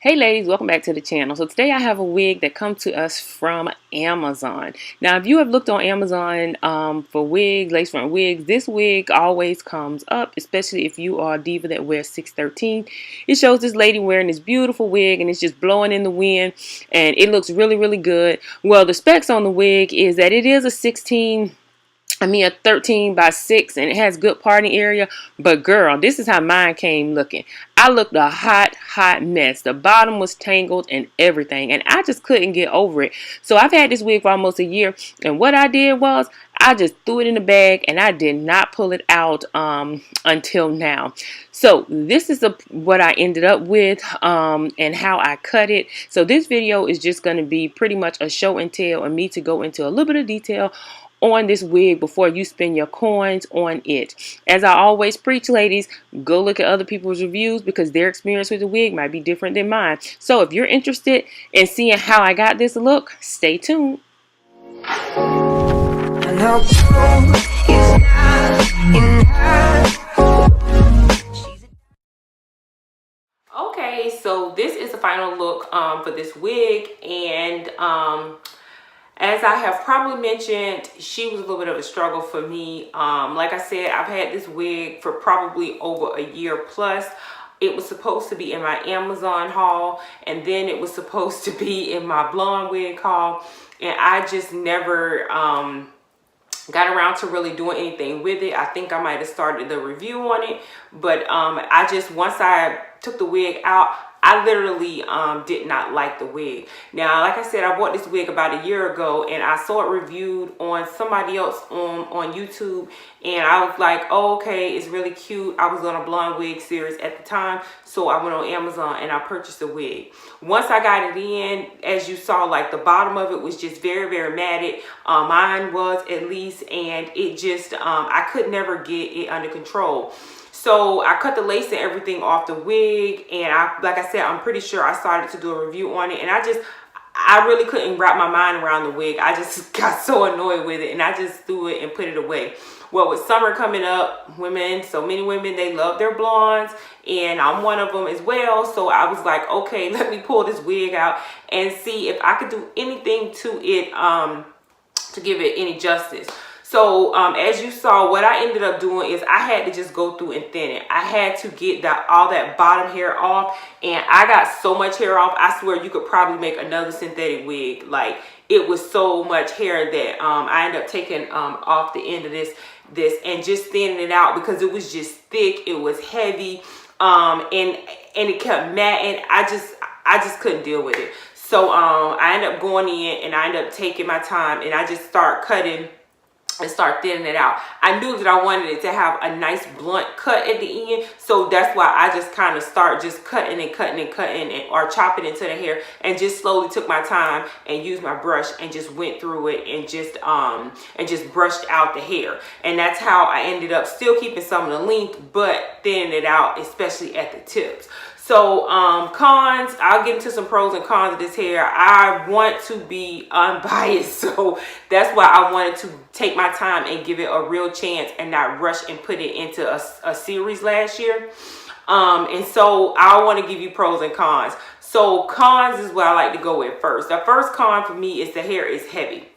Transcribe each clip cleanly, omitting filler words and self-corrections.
Hey ladies, welcome back to the channel. So today I have a wig that comes to us from Amazon. Now if you have looked on Amazon for wigs, lace front wigs, this wig always comes up, especially if you are a diva that wears 613. It shows this lady wearing this beautiful wig and it's just blowing in the wind and it looks really good. Well, the specs on the wig is that it is a 13 by 6, and it has good parting area. But girl, this is how mine came looking. I looked a hot mess. The bottom was tangled and everything, and I just couldn't get over it. So I've had this wig for almost a year, and what I did was I just threw it in the bag and I did not pull it out until now. So this is what I ended up with and how I cut it. So this video is just going to be pretty much a show and tell and me to go into a little bit of detail on this wig before you spend your coins on it. As I always preach, ladies, go look at other people's reviews because their experience with the wig might be different than mine. So if you're interested in seeing how I got this look, stay tuned. Okay, so this is the final look for this wig, and as I have probably mentioned, she was a little bit of a struggle for me. Like I said, I've had this wig for probably over a year plus. It was supposed to be in my Amazon haul, and then it was supposed to be in my blonde wig haul, and I just never got around to really doing anything with it. I think I might have started the review on it, but once I took the wig out, I literally did not like the wig. Now, like I said, I bought this wig about a year ago, and I saw it reviewed on somebody else on YouTube, and I was like, oh, okay, it's really cute. I was on a blonde wig series at the time, so I went on Amazon and I purchased the wig. Once I got it in, as you saw, like the bottom of it was just very matted. Mine was at least, and it just, I could never get it under control. So I cut the lace and everything off the wig, and like I said, I'm pretty sure I started to do a review on it, and I really couldn't wrap my mind around the wig. I just got so annoyed with it, and I just threw it and put it away. Well, with summer coming up, so many women, they love their blondes, and I'm one of them as well. So I was like, okay, let me pull this wig out and see if I could do anything to it to give it any justice. So as you saw, what I ended up doing is I had to just go through and thin it. I had to get all that bottom hair off, and I got so much hair off. I swear you could probably make another synthetic wig. Like, it was so much hair that I ended up taking off the end of this and just thinning it out because it was just thick. It was heavy, and it kept matting. I just couldn't deal with it. So I ended up going in and I ended up taking my time, and I just start cutting and start thinning it out. I knew that I wanted it to have a nice blunt cut at the end, so that's why I just kind of start just cutting or chopping into the hair, and just slowly took my time and used my brush and just went through it and just brushed out the hair. And that's how I ended up still keeping some of the length but thinning it out, especially at the tips. So cons, I'll get into some pros and cons of this hair. I want to be unbiased, so that's why I wanted to take my time and give it a real chance and not rush and put it into a series last year. And so I want to give you pros and cons. So cons is what I like to go with first. The first con for me is the hair is heavy.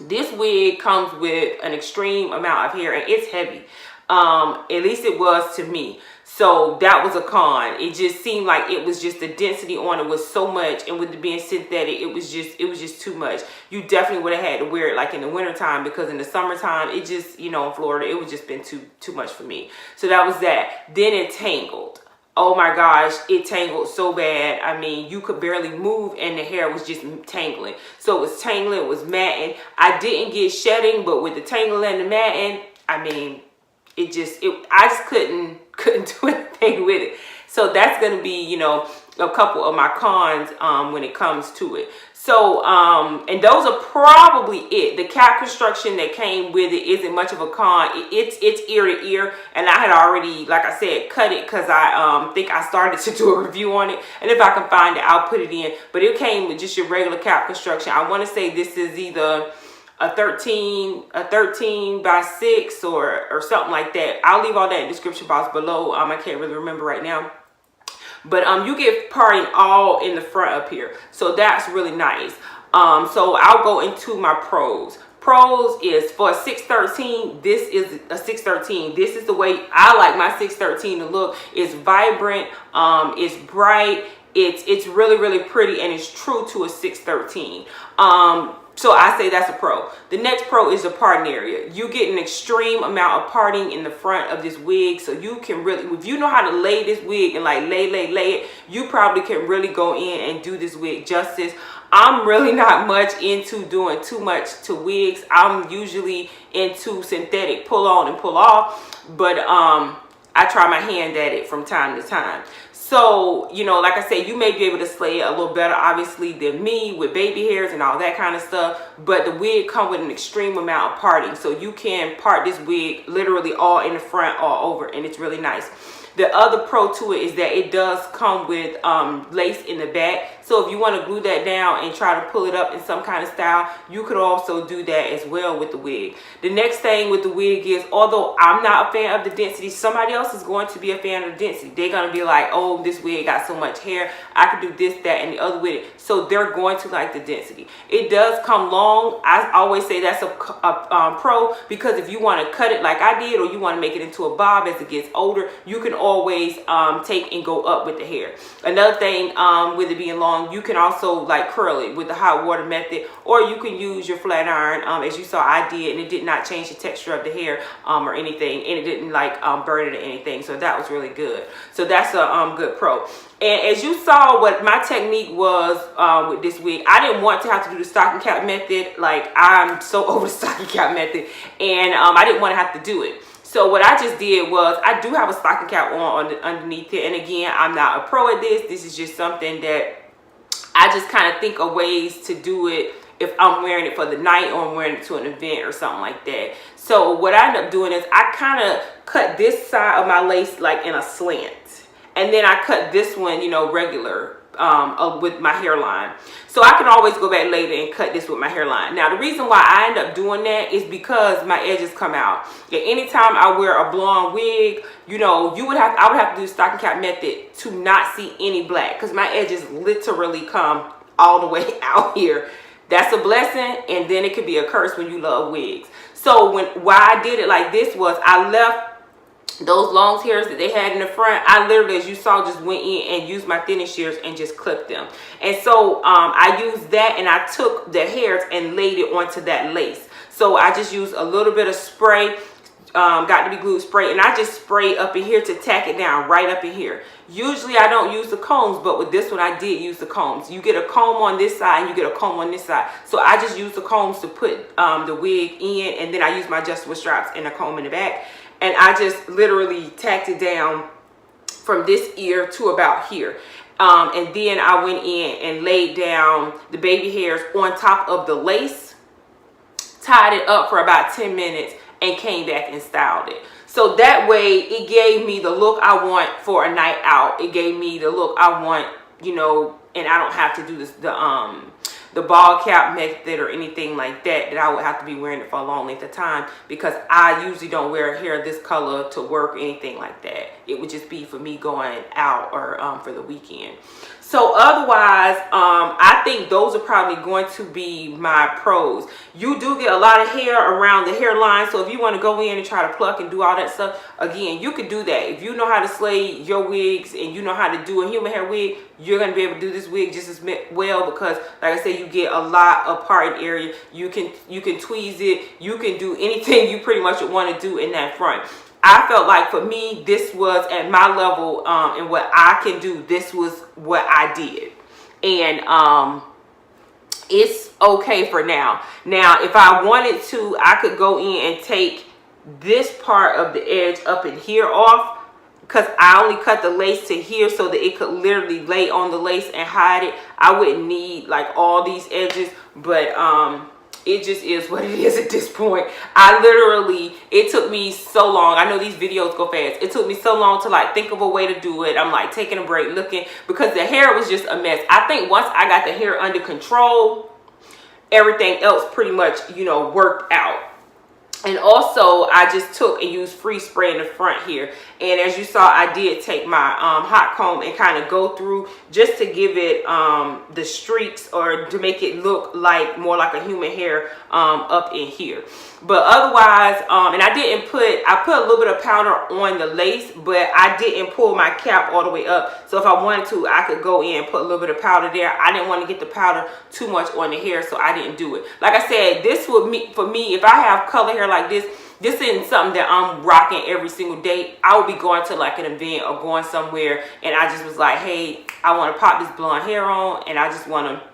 This wig comes with an extreme amount of hair, and it's heavy. At least it was to me. So that was a con. It just seemed like it was just the density on it was so much, and with it being synthetic, it was just too much. You definitely would have had to wear it like in the wintertime, because in the summertime, it just, in Florida, it would just been too much for me. So that was that. Then it tangled. Oh my gosh, it tangled so bad. I mean, you could barely move and the hair was just tangling. So it was tangling, it was matting. I didn't get shedding, but with the tangling and the matting, I mean, I just couldn't do anything with it. So that's going to be, a couple of my cons when it comes to it. So, and those are probably it. The cap construction that came with it isn't much of a con. It's ear to ear, and I had already, like I said, cut it because I think I started to do a review on it, and if I can find it, I'll put it in. But it came with just your regular cap construction. I want to say this is either a 13 by 6 or something like that. I'll leave all that in the description box below. I can't really remember right now. But you get parting all in the front up here, so that's really nice. So I'll go into my pros. Pros is for a 613, this is a 613. This is the way I like my 613 to look. It's vibrant, it's bright, it's really, really pretty, and it's true to a 613. So I say that's a pro. The next pro is the parting area. You get an extreme amount of parting in the front of this wig, so you can really, if you know how to lay this wig and like lay it, you probably can really go in and do this wig justice. I'm really not much into doing too much to wigs. I'm usually into synthetic pull on and pull off, but I try my hand at it from time to time. So, you know, like I said, you may be able to slay it a little better, obviously, than me with baby hairs and all that kind of stuff. But the wig comes with an extreme amount of parting. So you can part this wig literally all in the front, all over, and it's really nice. The other pro to it is that it does come with lace in the back. So if you want to glue that down and try to pull it up in some kind of style, you could also do that as well with the wig. The next thing with the wig is, although I'm not a fan of the density, somebody else is going to be a fan of the density. They're going to be like, oh, this wig got so much hair, I could do this, that, and the other with it. So they're going to like the density. It does come long. I always say that's a pro, because if you want to cut it like I did, or you want to make it into a bob as it gets older, you can always take and go up with the hair. Another thing with it being long, you can also like curl it with the hot water method, or you can use your flat iron, as you saw I did, and it did not change the texture of the hair or anything, and it didn't like burn it or anything. So that was really good. So that's a good pro. And as you saw, what my technique was with this wig, I didn't want to have to do the stocking cap method. Like, I'm so over the stocking cap method, and I didn't want to have to do it. So what I just did was, I do have a stocking cap on underneath it. And again, I'm not a pro at this. This is just something that I just kind of think of ways to do it if I'm wearing it for the night, or I'm wearing it to an event or something like that. So what I end up doing is, I kind of cut this side of my lace like in a slant. And then I cut this one, you know, regular with my hairline. So I can always go back later and cut this with my hairline. Now, the reason why I end up doing that is because my edges come out. And anytime I wear a blonde wig, you know, I would have to do the stocking cap method to not see any black, because my edges literally come all the way out here. That's a blessing, and then it could be a curse when you love wigs. So why I did it like this was, I left those long hairs that they had in the front. I literally, as you saw, just went in and used my thinning shears and just clipped them. And so I used that, and I took the hairs and laid it onto that lace. So I just used a little bit of spray, got to be glued spray, and I just sprayed up in here to tack it down right up in here. Usually I don't use the combs, but with this one I did use the combs. You get a comb on this side and you get a comb on this side. So I just used the combs to put the wig in, and then I used my adjustable straps and a comb in the back. And I just literally tacked it down from this ear to about here. And then I went in and laid down the baby hairs on top of the lace, tied it up for about 10 minutes, and came back and styled it. So that way it gave me the look I want for a night out. It gave me the look I want, you know, and I don't have to do this, the ball cap method or anything like that I would have to be wearing it for a long length of time, because I usually don't wear hair this color to work or anything like that. It would just be for me going out or for the weekend. So otherwise, I think those are probably going to be my pros. You do get a lot of hair around the hairline, so if you want to go in and try to pluck and do all that stuff, again, you could do that. If you know how to slay your wigs and you know how to do a human hair wig, you're going to be able to do this wig just as well, because like I said, you get a lot of parting area. You can tweeze it. You can do anything you pretty much would want to do in that front. I felt like for me, this was at my level and what I can do. This was what I did, and it's okay for now. Now, if I wanted to, I could go in and take this part of the edge up in here off, because I only cut the lace to here so that it could literally lay on the lace and hide it. I wouldn't need like all these edges, but it just is what it is at this point. I literally, it took me so long. I know these videos go fast. It took me so long to like think of a way to do it. I'm like taking a break, looking, because the hair was just a mess. I think once I got the hair under control, everything else pretty much, you know, worked out. And also, I just took and used free spray in the front here. And as you saw, I did take my hot comb and kind of go through just to give it the streaks, or to make it look like more like a human hair up in here. But otherwise, and I put a little bit of powder on the lace, but I didn't pull my cap all the way up. So if I wanted to, I could go in and put a little bit of powder there. I didn't want to get the powder too much on the hair, so I didn't do it. Like I said, this would for me, if I have color hair like this isn't something that I'm rocking every single day. I would be going to like an event or going somewhere, and I just was like, hey, I want to pop this blonde hair on, and I just want to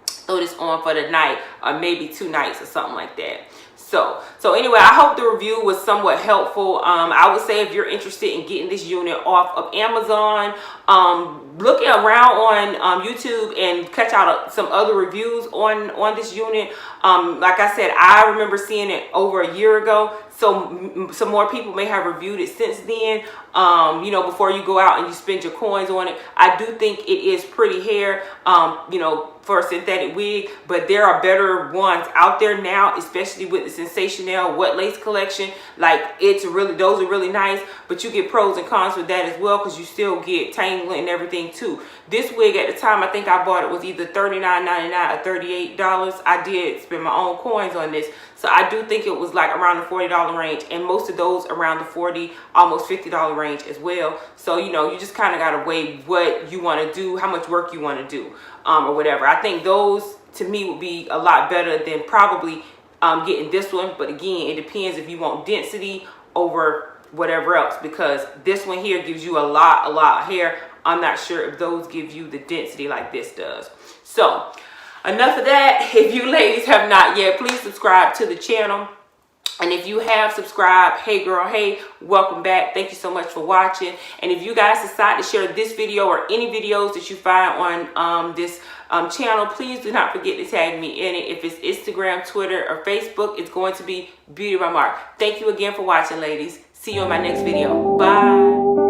throw this on for the night, or maybe 2 nights or something like that. So anyway, I hope the review was somewhat helpful. I would say if you're interested in getting this unit off of Amazon, look around on YouTube and catch out some other reviews on this unit. Like I said, I remember seeing it over a year ago. So some more people may have reviewed it since then. You know, before you go out and you spend your coins on it. I do think it is pretty hair, you know, for a synthetic wig, but there are better ones out there now, especially with the Sensational Wet Lace collection. Like, those are really nice, but you get pros and cons with that as well, because you still get tangling and everything too. This wig at the time, I think I bought it was either $39.99 or $38. I did spend my own coins on this. So I do think it was like around the $40 range, and most of those around the $40, almost $50 range as well. So, you know, you just kind of got to weigh what you want to do, how much work you want to do, or whatever. I think those, to me, would be a lot better than probably getting this one. But again, it depends if you want density over whatever else, because this one here gives you a lot of hair. I'm not sure if those give you the density like this does. So enough of that. If you ladies have not yet, please subscribe to the channel. And if you have subscribed, hey girl, hey, welcome back. Thank you so much for watching. And if you guys decide to share this video or any videos that you find on this channel, please do not forget to tag me in it. If it's Instagram, Twitter, or Facebook, it's going to be Beauty by Mark. Thank you again for watching, ladies. See you in my next video. Bye.